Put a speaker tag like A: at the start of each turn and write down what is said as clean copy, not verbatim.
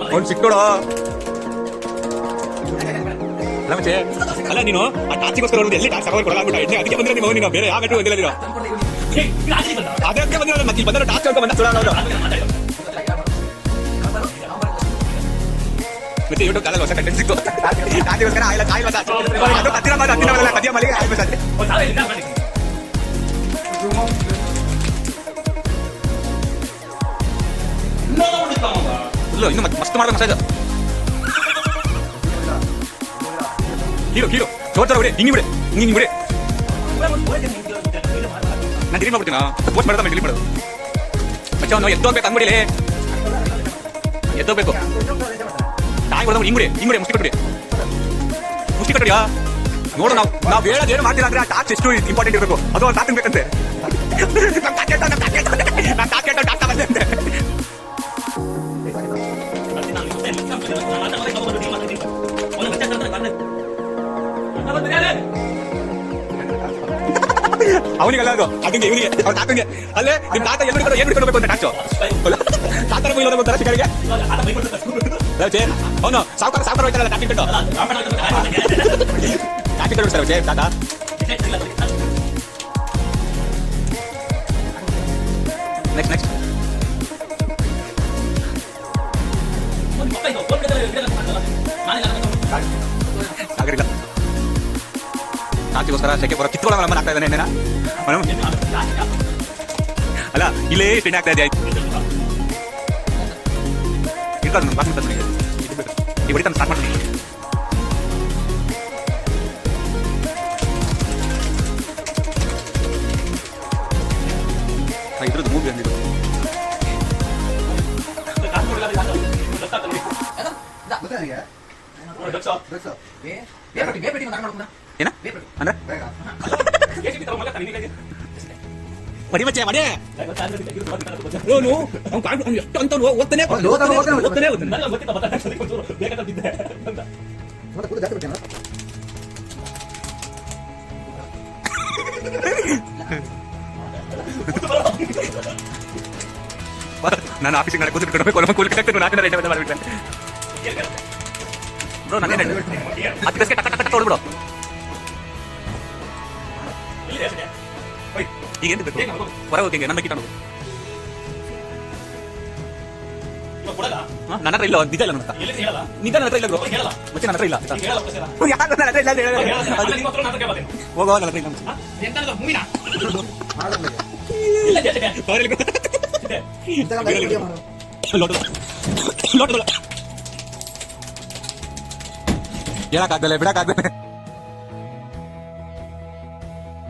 A: ಅವ್ನು ಸಿಕ್ಕೋಡು ಅಲ್ಲ ನೀನು ಆ ಟಾಚಿಗೋಸ್ಕರ ಎಲ್ಲಿ ಟಾಚ್ ತಗೊಂಡು ಕೊಡಲಾಗ್ಬಿಟ್ಟು ಎಣ್ಣೆ ಅದಕ್ಕೆ ಬಂದ್ರೆ ನೀವು ನೀನು ಬೇರೆ ಯಾವ ಗಂಟು ಬಂದಿಲ್ಲ ನೀನು ಅದಕ್ಕೆ ಬಂದಿಲ್ಲ ಮತ್ತೆ ಬಂದ್ರೆ ಟಾಚ್ ಅಂತ ಬಂದ ಸುಳ್ಳಾಗ ಮತ್ತೆ ಯೂಟ್ಯೂಬ್ ಚಾನಲ್ ಹೊಸ ಕಂಟೆಂಟ್ ಸಿಕ್ತು ಟಾಚಿಗೋಸ್ಕರ ಆಯ್ಲ ಕಾಯಿಲ್ಲ ಅದು ಹತ್ತಿರ ಮಧ್ಯ ಮಲ್ಲಿಗೆ ಆಗ್ಬೇಕಂತೆ ಇಲ್ಲ ಇನ್ನು ಮತ್ತೆ ಮಸ್ತ್ ಮಾಡ್ಬೇಕು ಮಸಾಜ್ ಹೀರೋ ಹೀರೋ ಜೋರ್ತಾರ ಬಿಡಿ ಹಿಂಗಿ ಬಿಡಿ ಹಿಂಗಿ ಬಿಡಿ ನಾನು ಡಿಲೀಟ್ ಮಾಡ್ಬಿಡ್ತೀನ ಪೋಸ್ಟ್ ಮಾಡೋದ ಡಿಲೀಟ್ ಮಾಡೋದು ಮತ್ತೆ ಅವನು ಎದ್ದೋಗ್ಬೇಕು ಅಂಗಡಿಲಿ ಎದ್ದೋಗ್ಬೇಕು ತಾಯಿ ಹೊಡೆದ ಹಿಂಗುಡಿ ಹಿಂಗುಡಿ ಮುಷ್ಟಿ ಕಟ್ಟಡಿಯಾ ನೋಡು ನಾವು ಹೇಳೋದು ಏನು ಮಾಡ್ತೀರಾ ಅಂದ್ರೆ ಆ ಟಾಚ್ ಎಷ್ಟು ಇಂಪಾರ್ಟೆಂಟ್ ಇರಬೇಕು ಅದು ಒಂದು ತಾತನ್ ಬೇಕಂತೆ ನಾನು ಟಾಕ್ ಬಂದೆ ಅಂತೆ ಅವನಿಗಲ್ಲ ಅದು ಅದಕ್ಕೆ ಇವನಿಗೆ ಅವ್ರ ತಾತಂಗೆ ಅಲ್ಲೇ ನಿಮ್ ತಾತ ಏನ್ ಬಿಟ್ಕೊಡ್ಬೇಕು ಅಂತ ಟಾಚು ತಾತರ ಬೈಲೋದ ಗೊತ್ತರ ಶಿಕಾರಿಗೆ ಅವನು ಸಾವುಕಾರ ಹೋಯ್ತಾರಲ್ಲ ಟಾಕಿ ಕಟ್ಟು ಟಾಕಿ ಕಟ್ಟು ಸರ್ ತಾತ ನೆಕ್ಸ್ಟ್ ಸಾಗರಿಲ್ಲ ಟಾಚಿಗೋಸ್ಕರ ಸೆಕೆ ಬರೋ ಕಿತ್ಕೊಳ್ಳೋ ನಮ್ಮನ್ನ ಆಗ್ತಾ ಇದ್ದಾನೆ ಎಣ್ಣೆನ ಅಲ್ಲ ಇಲ್ಲೇ ಎಣ್ಣೆ ಆಗ್ತಾ ಇದೆ ಆಯ್ತು ಇರ್ತಾನೆ ನಾನು ಬಾಸ್ಮಿತ ನನಗೆ ಈ ಹೊಡಿತಾನೆ ಸ್ಟಾರ್ಟ್ ಮಾಡ್ತೀನಿ ಇದ್ರದ್ದು ಮೂವಿ ಅಂದಿದ್ದು ಏನ ಅಂದ್ರೆ ಮಡಿ ಮಚ್ಚೆ ಮಡಿ ಅವನು ಎಷ್ಟು ಅಂತ ಓದ್ತಾನೆ ನಾನು ಆಫೀಸಿಗೆ ನಾಳೆ ಕೂತ್ಬಿಟ್ಟು ನಾಲ್ಕು ರೆಡಿ ಮಾಡಿಬಿಟ್ಟೆ ಬ್ರೋ ನಾನೇ ಹತ್ತು ಗಸ್ಗೆ ಟಕ್ಕ ಟಕ್ಕ ಹೊಡ್ಬಿಡು ಈಗ ಏನು ಬೇಕು ಹೊರಗೆ ಹೋಗಿ ನನ್ನ ಕಿಟ್ಟ ನನ್ನ ಹತ್ರ ಇಲ್ಲ ನಿಜ ಇಲ್ಲ ನನ್ನ ನಿಜ ನನ್ನ ಹತ್ರ ಇಲ್ಲ ಬ್ರೋ ಮತ್ತೆ ನನ್ನ ಹತ್ರ ಇಲ್ಲ ಹೋಗೋ ನನ್ನ ಹತ್ರ ಇಲ್ಲ ಹೇಳಕ್ಕಾಗಲ್ಲ ಬಿಡಕ್ಕಾಗಲ್ಲ